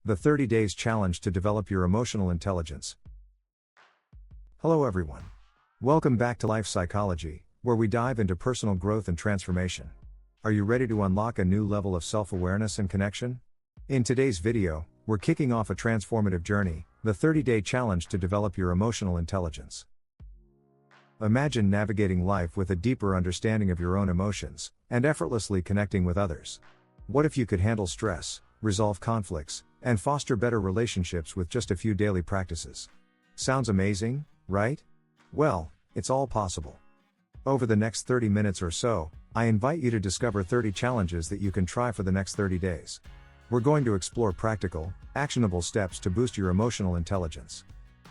the 30 Days Challenge to Develop Your Emotional Intelligence. Hello everyone. Welcome back to Life Psychology, where we dive into personal growth and transformation. Are you ready to unlock a new level of self-awareness and connection? In today's video, we're kicking off a transformative journey, the 30-Day Challenge to Develop Your Emotional Intelligence. Imagine navigating life with a deeper understanding of your own emotions, and effortlessly connecting with others. What if you could handle stress, resolve conflicts, and foster better relationships with just a few daily practices? Sounds amazing, right? Well, it's all possible. Over the next 30 minutes or so, I invite you to discover 30 challenges that you can try for the next 30 days. We're going to explore practical, actionable steps to boost your emotional intelligence.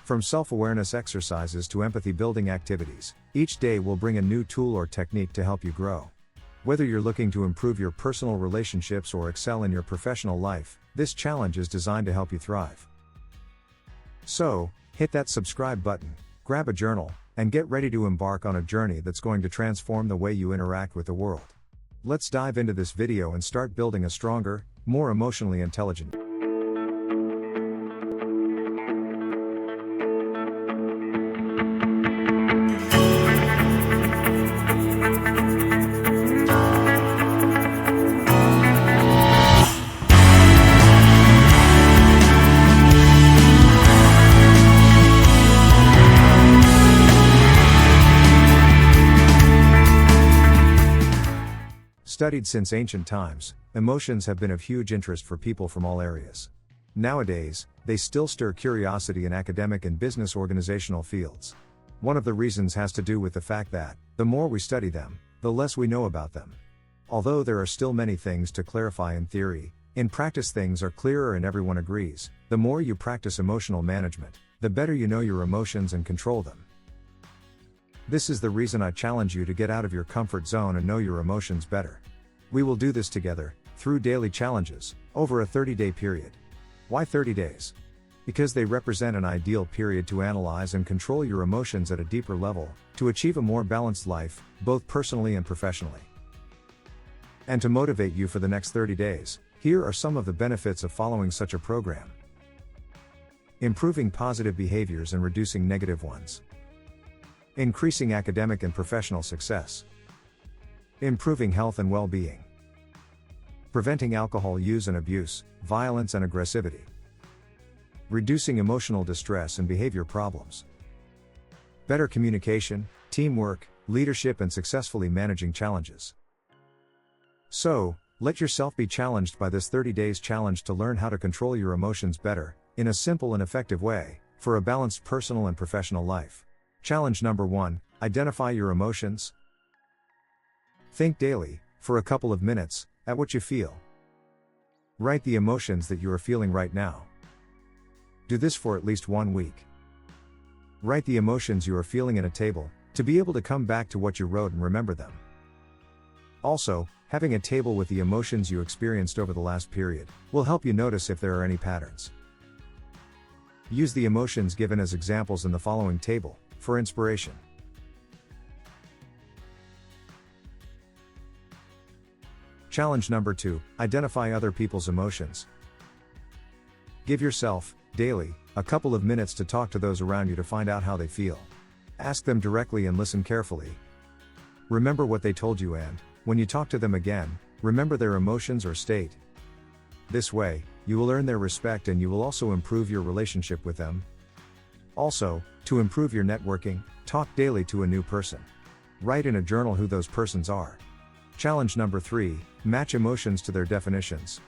From self-awareness exercises to empathy-building activities, each day will bring a new tool or technique to help you grow. Whether you're looking to improve your personal relationships or excel in your professional life, this challenge is designed to help you thrive. So, hit that subscribe button, grab a journal, and get ready to embark on a journey that's going to transform the way you interact with the world. Let's dive into this video and start building a stronger, more emotionally intelligent. Studied since ancient times, emotions have been of huge interest for people from all areas. Nowadays, they still stir curiosity in academic and business organizational fields. One of the reasons has to do with the fact that, the more we study them, the less we know about them. Although there are still many things to clarify in theory, in practice things are clearer and everyone agrees. The more you practice emotional management, the better you know your emotions and control them. This is the reason I challenge you to get out of your comfort zone and know your emotions better. We will do this together, through daily challenges, over a 30-day period. Why 30 days? Because they represent an ideal period to analyze and control your emotions at a deeper level, to achieve a more balanced life, both personally and professionally. And to motivate you for the next 30 days, here are some of the benefits of following such a program. Improving positive behaviors and reducing negative ones. Increasing academic and professional success. Improving health and well-being. Preventing alcohol use and abuse, violence and aggressivity. Reducing emotional distress and behavior problems. Better communication, teamwork, leadership and successfully managing challenges. So, let yourself be challenged by this 30 days challenge to learn how to control your emotions better, in a simple and effective way, for a balanced personal and professional life. Challenge number 1, identify your emotions. Think daily, for a couple of minutes, at what you feel. Write the emotions that you are feeling right now. Do this for at least 1 week. Write the emotions you are feeling in a table, to be able to come back to what you wrote and remember them. Also, having a table with the emotions you experienced over the last period, will help you notice if there are any patterns. Use the emotions given as examples in the following table, for inspiration. Challenge number 2, identify other people's emotions. Give yourself, daily, a couple of minutes to talk to those around you to find out how they feel. Ask them directly and listen carefully. Remember what they told you and, when you talk to them again, remember their emotions or state. This way, you will earn their respect and you will also improve your relationship with them. Also, to improve your networking, talk daily to a new person. Write in a journal who those persons are. Challenge number 3, match emotions to their definitions.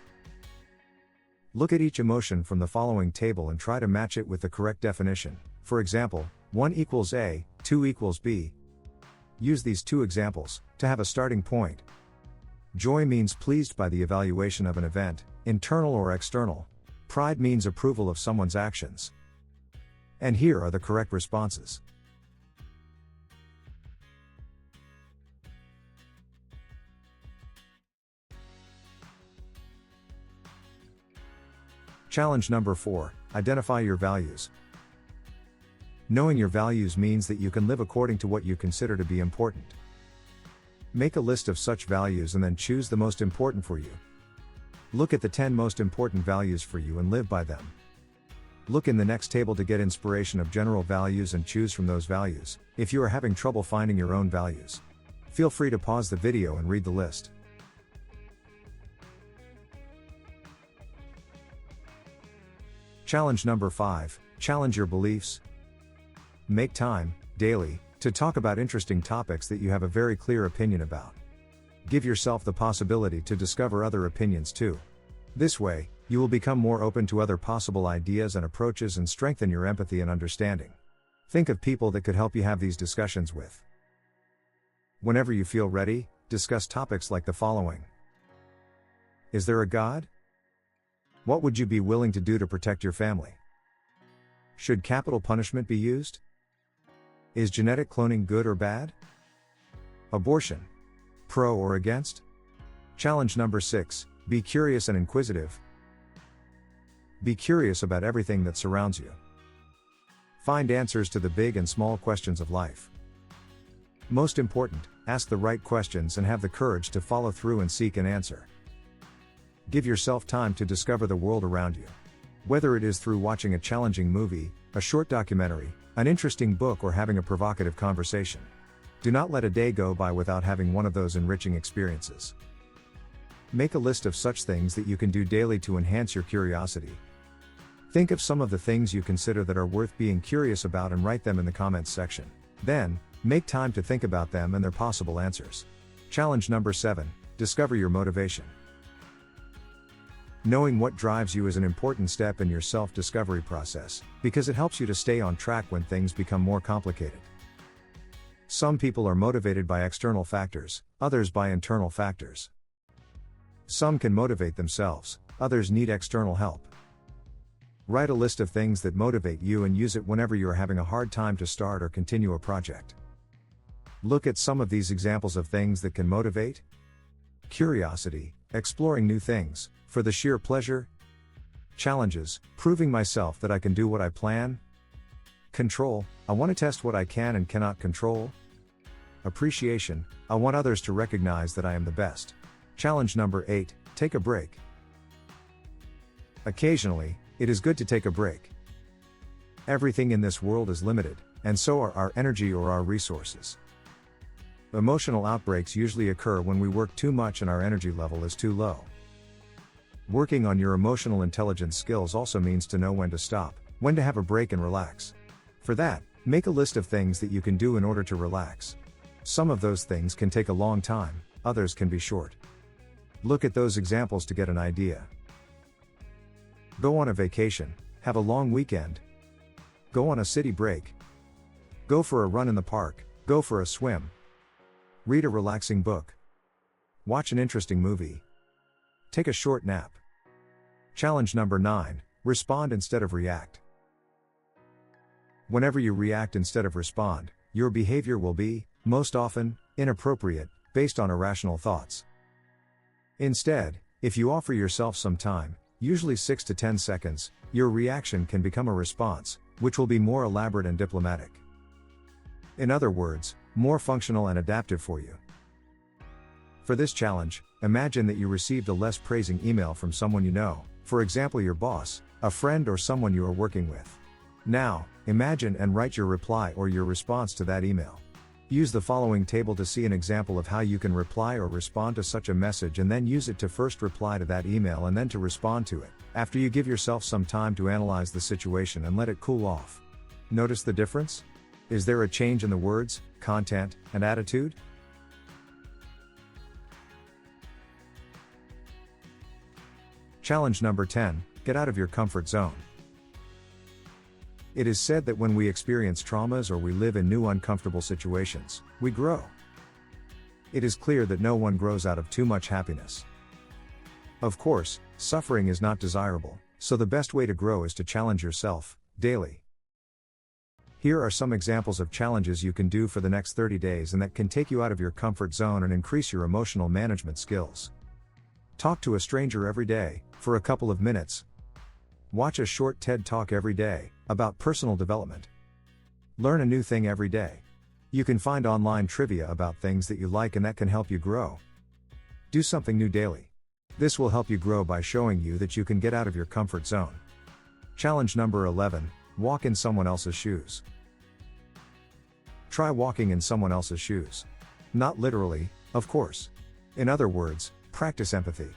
Look at each emotion from the following table and try to match it with the correct definition. For example, 1 equals A, 2 equals B. Use these 2 examples, to have a starting point. Joy means pleased by the evaluation of an event, internal or external. Pride means approval of someone's actions. And here are the correct responses. Challenge number 4, identify your values. Knowing your values means that you can live according to what you consider to be important. Make a list of such values and then choose the most important for you. Look at the 10 most important values for you and live by them. Look in the next table to get inspiration of general values and choose from those values, if you are having trouble finding your own values. Feel free to pause the video and read the list. Challenge number 5, challenge your beliefs. Make time, daily, to talk about interesting topics that you have a very clear opinion about. Give yourself the possibility to discover other opinions too. This way, you will become more open to other possible ideas and approaches and strengthen your empathy and understanding. Think of people that could help you have these discussions with. Whenever you feel ready, discuss topics like the following. Is there a God? What would you be willing to do to protect your family? Should capital punishment be used? Is genetic cloning good or bad? Abortion. Pro or against? Challenge number 6, be curious and inquisitive. Be curious about everything that surrounds you. Find answers to the big and small questions of life. Most important, ask the right questions and have the courage to follow through and seek an answer. Give yourself time to discover the world around you. Whether it is through watching a challenging movie, a short documentary, an interesting book, or having a provocative conversation. Do not let a day go by without having one of those enriching experiences. Make a list of such things that you can do daily to enhance your curiosity. Think of some of the things you consider that are worth being curious about and write them in the comments section. Then, make time to think about them and their possible answers. Challenge number 7, discover your motivation. Knowing what drives you is an important step in your self-discovery process, because it helps you to stay on track when things become more complicated. Some people are motivated by external factors, others by internal factors. Some can motivate themselves, others need external help. Write a list of things that motivate you and use it whenever you are having a hard time to start or continue a project. Look at some of these examples of things that can motivate. Curiosity, exploring new things, for the sheer pleasure. Challenges, proving myself that I can do what I plan. Control, I want to test what I can and cannot control. Appreciation, I want others to recognize that I am the best. Challenge number 8, take a break. Occasionally, it is good to take a break. Everything in this world is limited, and so are our energy or our resources. Emotional outbreaks usually occur when we work too much and our energy level is too low. Working on your emotional intelligence skills also means to know when to stop, when to have a break and relax. For that, make a list of things that you can do in order to relax. Some of those things can take a long time, others can be short. Look at those examples to get an idea. Go on a vacation, have a long weekend. Go on a city break. Go for a run in the park, go for a swim. Read a relaxing book. Watch an interesting movie. Take a short nap. Challenge number 9, respond instead of react. Whenever you react instead of respond, your behavior will be, most often, inappropriate, based on irrational thoughts. Instead, if you offer yourself some time, usually 6 to 10 seconds, your reaction can become a response, which will be more elaborate and diplomatic. In other words, more functional and adaptive for you. For this challenge, imagine that you received a less praising email from someone you know, for example your boss, a friend, or someone you are working with. Now, imagine and write your reply or your response to that email. Use the following table to see an example of how you can reply or respond to such a message, and then use it to first reply to that email and then to respond to it, after you give yourself some time to analyze the situation and let it cool off. Notice the difference? Is there a change in the words, content, and attitude? Challenge number 10, get out of your comfort zone. It is said that when we experience traumas or we live in new uncomfortable situations, we grow. It is clear that no one grows out of too much happiness. Of course, suffering is not desirable, so the best way to grow is to challenge yourself, daily. Here are some examples of challenges you can do for the next 30 days and that can take you out of your comfort zone and increase your emotional management skills. Talk to a stranger every day, for a couple of minutes. Watch a short TED Talk every day, about personal development. Learn a new thing every day. You can find online trivia about things that you like and that can help you grow. Do something new daily. This will help you grow by showing you that you can get out of your comfort zone. Challenge number 11, walk in someone else's shoes. Try walking in someone else's shoes. Not literally, of course. In other words, practice empathy.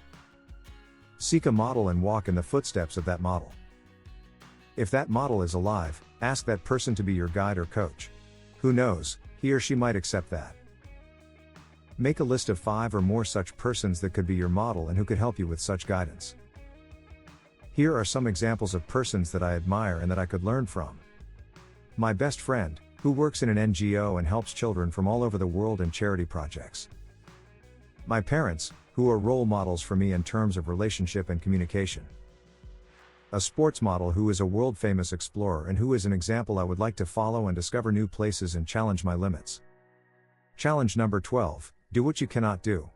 Seek a model and walk in the footsteps of that model. If that model is alive, ask that person to be your guide or coach. Who knows, he or she might accept that. Make a list of 5 or more such persons that could be your model and who could help you with such guidance. Here are some examples of persons that I admire and that I could learn from. My best friend, who works in an NGO and helps children from all over the world in charity projects. My parents, who are role models for me in terms of relationship and communication. A sports model who is a world-famous explorer and who is an example I would like to follow and discover new places and challenge my limits. Challenge number 12, do what you cannot do.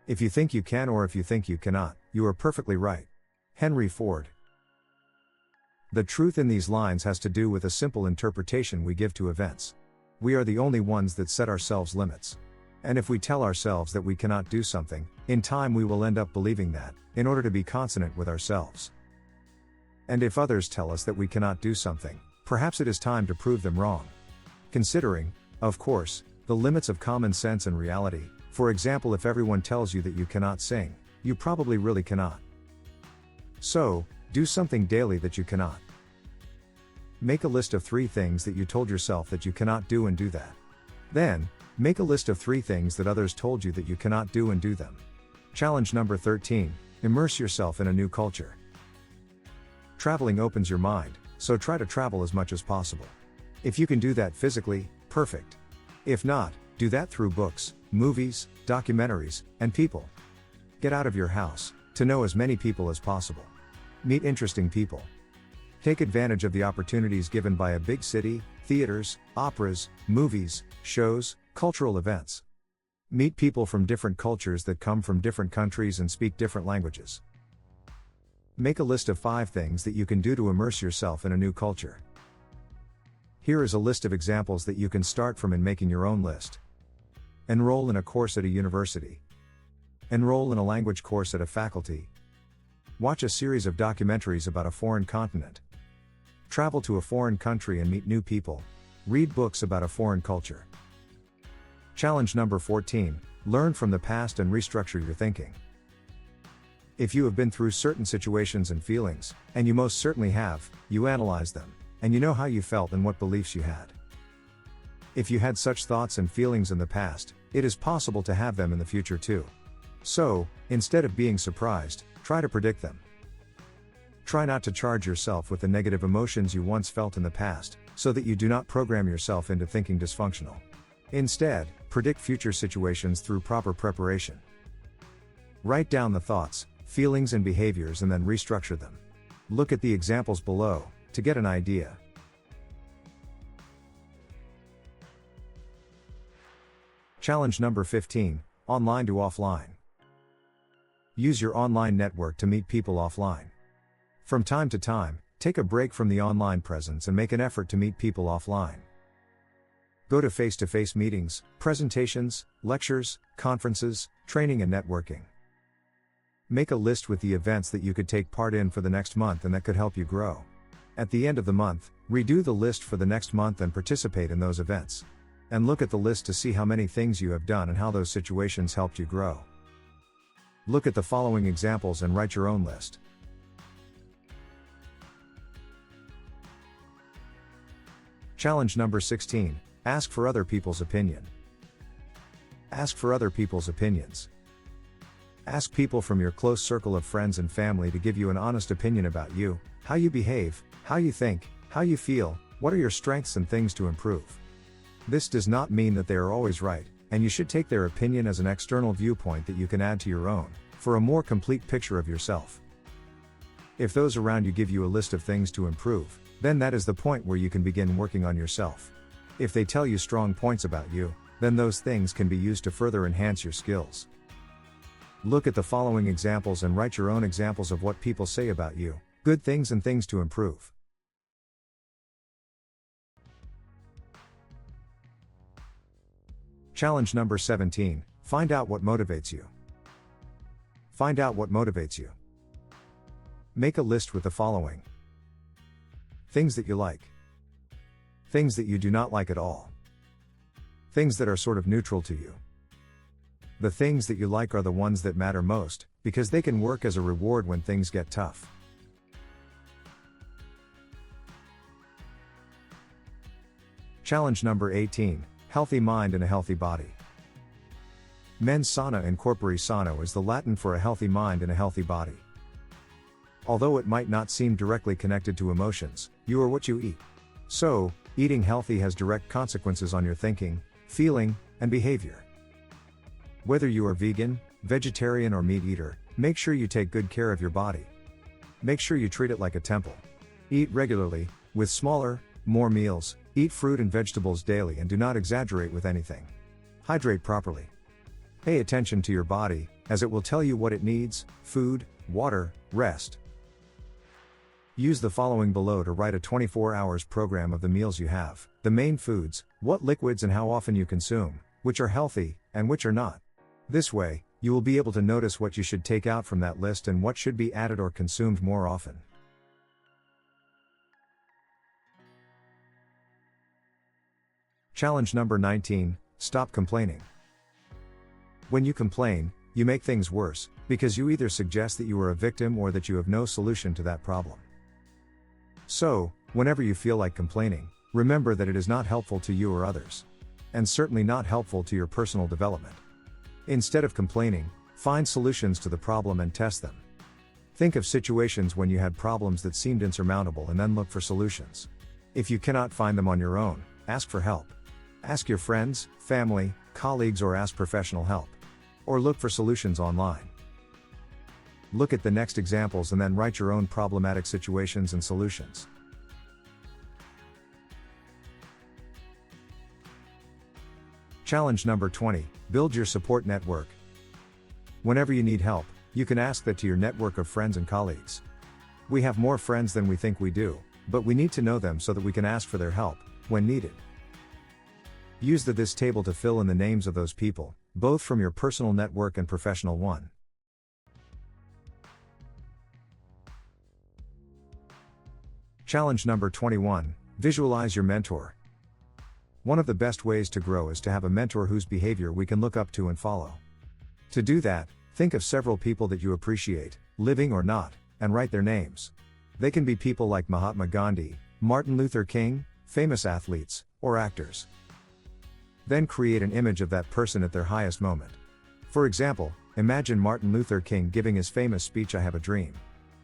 If you think you can or if you think you cannot, you are perfectly right. Henry Ford. The truth in these lines has to do with a simple interpretation we give to events. We are the only ones that set ourselves limits. And if we tell ourselves that we cannot do something, in time we will end up believing that, in order to be consonant with ourselves. And if others tell us that we cannot do something, perhaps it is time to prove them wrong. Considering, of course, the limits of common sense and reality, for example, if everyone tells you that you cannot sing, you probably really cannot. So, do something daily that you cannot. Make a list of 3 things that you told yourself that you cannot do and do that. Then, make a list of 3 things that others told you that you cannot do and do them. Challenge number 13, immerse yourself in a new culture. Traveling opens your mind, so try to travel as much as possible. If you can do that physically, perfect. If not, do that through books, movies, documentaries, and people. Get out of your house, to know as many people as possible. Meet interesting people. Take advantage of the opportunities given by a big city, theaters, operas, movies, shows, cultural events. Meet people from different cultures that come from different countries and speak different languages. Make a list of 5 things that you can do to immerse yourself in a new culture. Here is a list of examples that you can start from in making your own list. Enroll in a course at a university. Enroll in a language course at a faculty. Watch a series of documentaries about a foreign continent. Travel to a foreign country and meet new people. Read books about a foreign culture. Challenge number 14, learn from the past and restructure your thinking. If you have been through certain situations and feelings, and you most certainly have, you analyze them, and you know how you felt and what beliefs you had. If you had such thoughts and feelings in the past, it is possible to have them in the future too. So, instead of being surprised, try to predict them. Try not to charge yourself with the negative emotions you once felt in the past, so that you do not program yourself into thinking dysfunctional. Instead, predict future situations through proper preparation. Write down the thoughts, feelings and behaviors and then restructure them. Look at the examples below, to get an idea. Challenge number 15, online to offline. Use your online network to meet people offline. From time to time, take a break from the online presence and make an effort to meet people offline. Go to face-to-face meetings, presentations, lectures, conferences, training and networking. Make a list with the events that you could take part in for the next month and that could help you grow. At the end of the month, redo the list for the next month and participate in those events. And look at the list to see how many things you have done and how those situations helped you grow. Look at the following examples and write your own list. Challenge number 16, ask for other people's opinion. Ask for other people's opinions. Ask people from your close circle of friends and family to give you an honest opinion about you, how you behave, how you think, how you feel, what are your strengths and things to improve. This does not mean that they are always right, and you should take their opinion as an external viewpoint that you can add to your own, for a more complete picture of yourself. If those around you give you a list of things to improve, then that is the point where you can begin working on yourself. If they tell you strong points about you, then those things can be used to further enhance your skills. Look at the following examples and write your own examples of what people say about you, good things and things to improve. Challenge number 17, find out what motivates you. Find out what motivates you. Make a list with the following: things that you like, things that you do not like at all, things that are sort of neutral to you. The things that you like are the ones that matter most, because they can work as a reward when things get tough. Challenge number 18, healthy mind and a healthy body. Mens sana in corpore sano is the Latin for a healthy mind and a healthy body. Although it might not seem directly connected to emotions, you are what you eat. So, eating healthy has direct consequences on your thinking, feeling, and behavior. Whether you are vegan, vegetarian, or meat eater, make sure you take good care of your body. Make sure you treat it like a temple. Eat regularly, with smaller, more meals, eat fruit and vegetables daily, and do not exaggerate with anything. Hydrate properly. Pay attention to your body, as it will tell you what it needs: food, water, rest. Use the following below to write a 24 hours program of the meals you have, the main foods, what liquids and how often you consume, which are healthy, and which are not. This way, you will be able to notice what you should take out from that list and what should be added or consumed more often. Challenge number 19, stop complaining. When you complain, you make things worse, because you either suggest that you are a victim or that you have no solution to that problem. So, whenever you feel like complaining, remember that it is not helpful to you or others. And certainly not helpful to your personal development. Instead of complaining, find solutions to the problem and test them. Think of situations when you had problems that seemed insurmountable and then look for solutions. If you cannot find them on your own, ask for help. Ask your friends, family, colleagues, or ask professional help. Or look for solutions online. Look at the next examples and then write your own problematic situations and solutions. Challenge number 20, build your support network. Whenever you need help, you can ask that to your network of friends and colleagues. We have more friends than we think we do, but we need to know them so that we can ask for their help, when needed. Use this table to fill in the names of those people, both from your personal network and professional one. Challenge number 21, visualize your mentor. One of the best ways to grow is to have a mentor whose behavior we can look up to and follow. To do that, think of several people that you appreciate, living or not, and write their names. They can be people like Mahatma Gandhi, Martin Luther King, famous athletes, or actors. Then create an image of that person at their highest moment. For example, imagine Martin Luther King giving his famous speech, "I have a dream."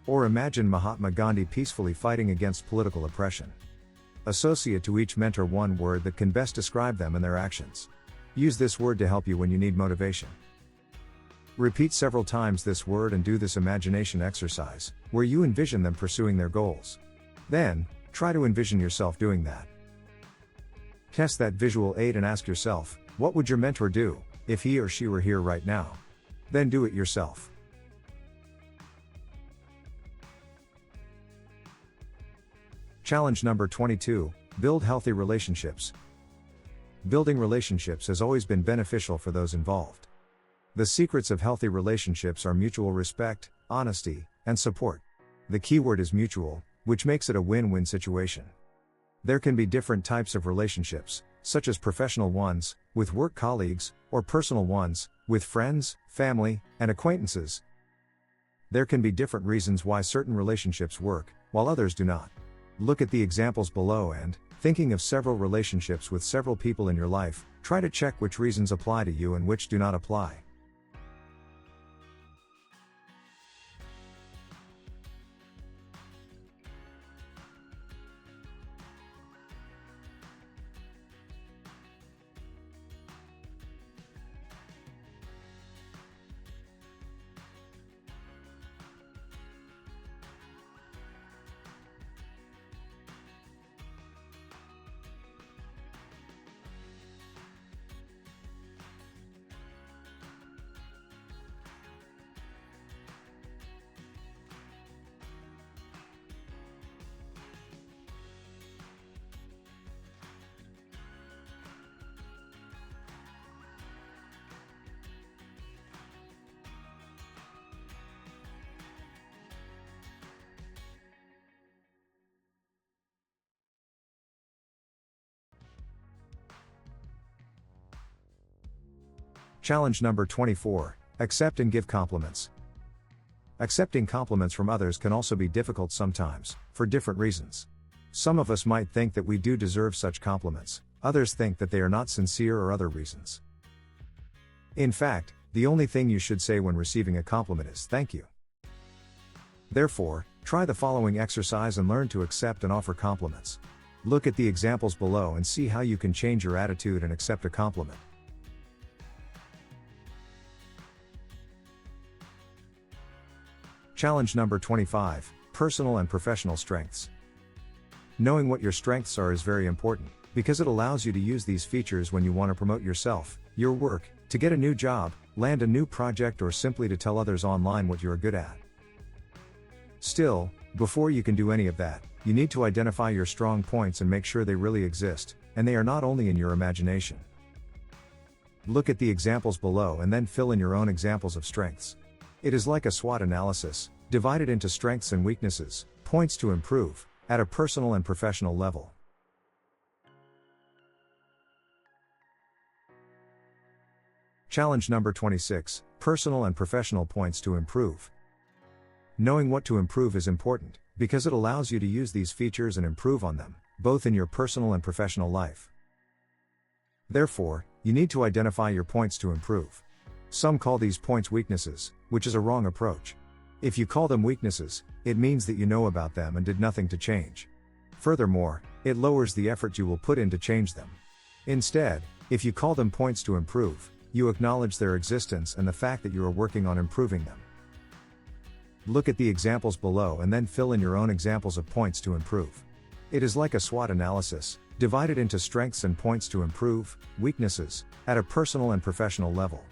Or imagine Mahatma Gandhi peacefully fighting against political oppression. Associate to each mentor one word that can best describe them and their actions. Use this word to help you when you need motivation. Repeat several times this word and do this imagination exercise, where you envision them pursuing their goals. Then, try to envision yourself doing that. Test that visual aid and ask yourself, what would your mentor do, if he or she were here right now? Then do it yourself. Challenge number 22, build healthy relationships. Building relationships has always been beneficial for those involved. The secrets of healthy relationships are mutual respect, honesty, and support. The key word is mutual, which makes it a win-win situation. There can be different types of relationships, such as professional ones, with work colleagues, or personal ones, with friends, family, and acquaintances. There can be different reasons why certain relationships work, while others do not. Look at the examples below and, thinking of several relationships with several people in your life, try to check which reasons apply to you and which do not apply. Challenge number 24, accept and give compliments. Accepting compliments from others can also be difficult sometimes, for different reasons. Some of us might think that we do deserve such compliments, others think that they are not sincere or other reasons. In fact, the only thing you should say when receiving a compliment is thank you. Therefore, try the following exercise and learn to accept and offer compliments. Look at the examples below and see how you can change your attitude and accept a compliment. Challenge number 25, personal and professional strengths. Knowing what your strengths are is very important, because it allows you to use these features when you want to promote yourself, your work, to get a new job, land a new project, or simply to tell others online what you're good at. Still, before you can do any of that, you need to identify your strong points and make sure they really exist, and they are not only in your imagination. Look at the examples below and then fill in your own examples of strengths. It is like a SWOT analysis, divided into strengths and weaknesses, points to improve, at a personal and professional level. Challenge number 26, personal and professional points to improve. Knowing what to improve is important, because it allows you to use these features and improve on them, both in your personal and professional life. Therefore, you need to identify your points to improve. Some call these points weaknesses, which is a wrong approach. If you call them weaknesses, it means that you know about them and did nothing to change. Furthermore, it lowers the effort you will put in to change them. Instead, if you call them points to improve, you acknowledge their existence and the fact that you are working on improving them. Look at the examples below and then fill in your own examples of points to improve. It is like a SWOT analysis, divided into strengths and points to improve, weaknesses, at a personal and professional level.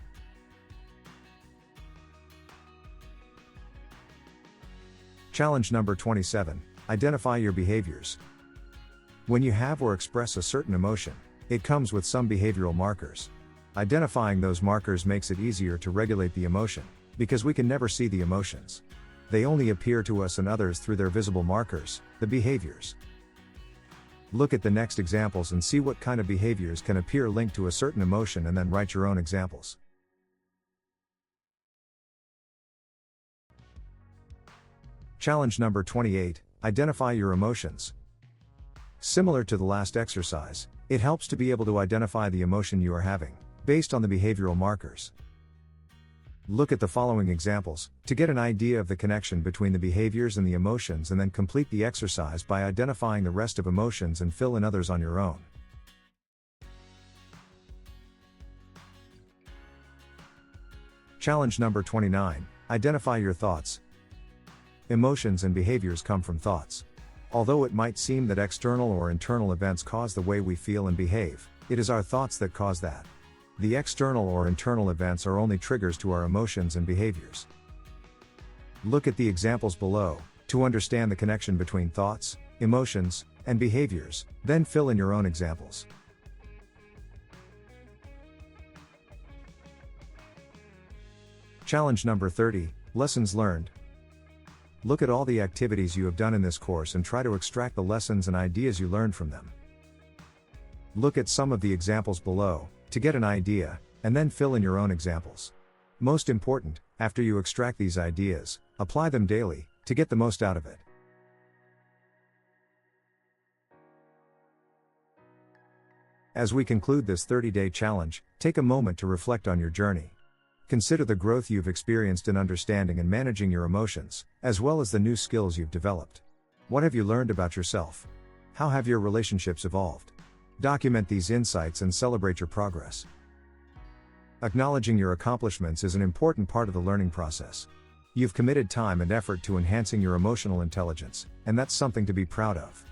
Challenge number 27, identify your behaviors. When you have or express a certain emotion, it comes with some behavioral markers. Identifying those markers makes it easier to regulate the emotion, because we can never see the emotions. They only appear to us and others through their visible markers, the behaviors. Look at the next examples and see what kind of behaviors can appear linked to a certain emotion, and then write your own examples. Challenge number 28, identify your emotions. Similar to the last exercise, it helps to be able to identify the emotion you are having, based on the behavioral markers. Look at the following examples, to get an idea of the connection between the behaviors and the emotions, and then complete the exercise by identifying the rest of emotions and fill in others on your own. Challenge number 29, identify your thoughts. Emotions and behaviors come from thoughts. Although it might seem that external or internal events cause the way we feel and behave, it is our thoughts that cause that. The external or internal events are only triggers to our emotions and behaviors. Look at the examples below, to understand the connection between thoughts, emotions, and behaviors, then fill in your own examples. Challenge number 30, lessons learned. Look at all the activities you have done in this course and try to extract the lessons and ideas you learned from them. Look at some of the examples below, to get an idea, and then fill in your own examples. Most important, after you extract these ideas, apply them daily, to get the most out of it. As we conclude this 30-day challenge, take a moment to reflect on your journey. Consider the growth you've experienced in understanding and managing your emotions, as well as the new skills you've developed. What have you learned about yourself? How have your relationships evolved? Document these insights and celebrate your progress. Acknowledging your accomplishments is an important part of the learning process. You've committed time and effort to enhancing your emotional intelligence, and that's something to be proud of.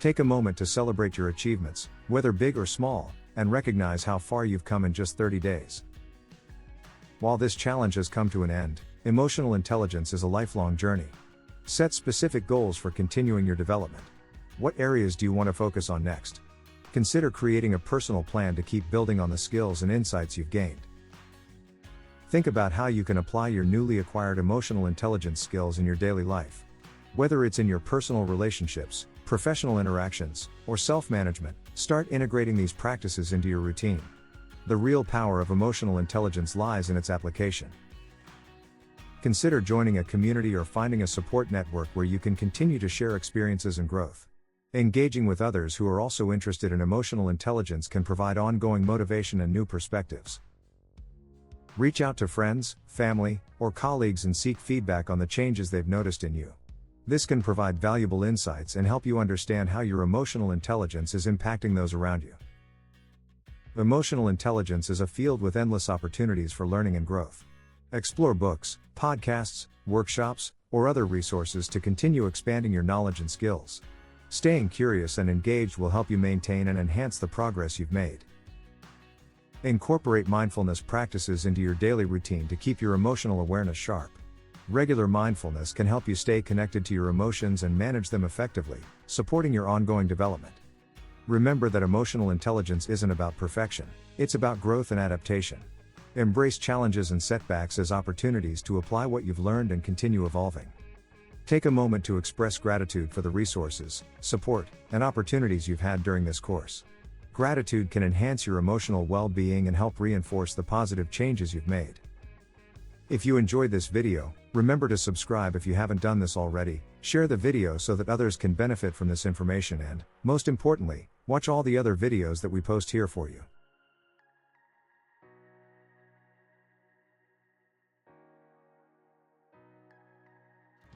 Take a moment to celebrate your achievements, whether big or small, and recognize how far you've come in just 30 days. While this challenge has come to an end, emotional intelligence is a lifelong journey. Set specific goals for continuing your development. What areas do you want to focus on next? Consider creating a personal plan to keep building on the skills and insights you've gained. Think about how you can apply your newly acquired emotional intelligence skills in your daily life. Whether it's in your personal relationships, professional interactions, or self-management, start integrating these practices into your routine. The real power of emotional intelligence lies in its application. Consider joining a community or finding a support network where you can continue to share experiences and growth. Engaging with others who are also interested in emotional intelligence can provide ongoing motivation and new perspectives. Reach out to friends, family, or colleagues and seek feedback on the changes they've noticed in you. This can provide valuable insights and help you understand how your emotional intelligence is impacting those around you. Emotional intelligence is a field with endless opportunities for learning and growth. Explore books, podcasts, workshops, or other resources to continue expanding your knowledge and skills. Staying curious and engaged will help you maintain and enhance the progress you've made. Incorporate mindfulness practices into your daily routine to keep your emotional awareness sharp. Regular mindfulness can help you stay connected to your emotions and manage them effectively, supporting your ongoing development. Remember that emotional intelligence isn't about perfection, it's about growth and adaptation. Embrace challenges and setbacks as opportunities to apply what you've learned and continue evolving. Take a moment to express gratitude for the resources, support, and opportunities you've had during this course. Gratitude can enhance your emotional well-being and help reinforce the positive changes you've made. If you enjoyed this video, remember to subscribe if you haven't done this already, share the video so that others can benefit from this information and, most importantly, watch all the other videos that we post here for you.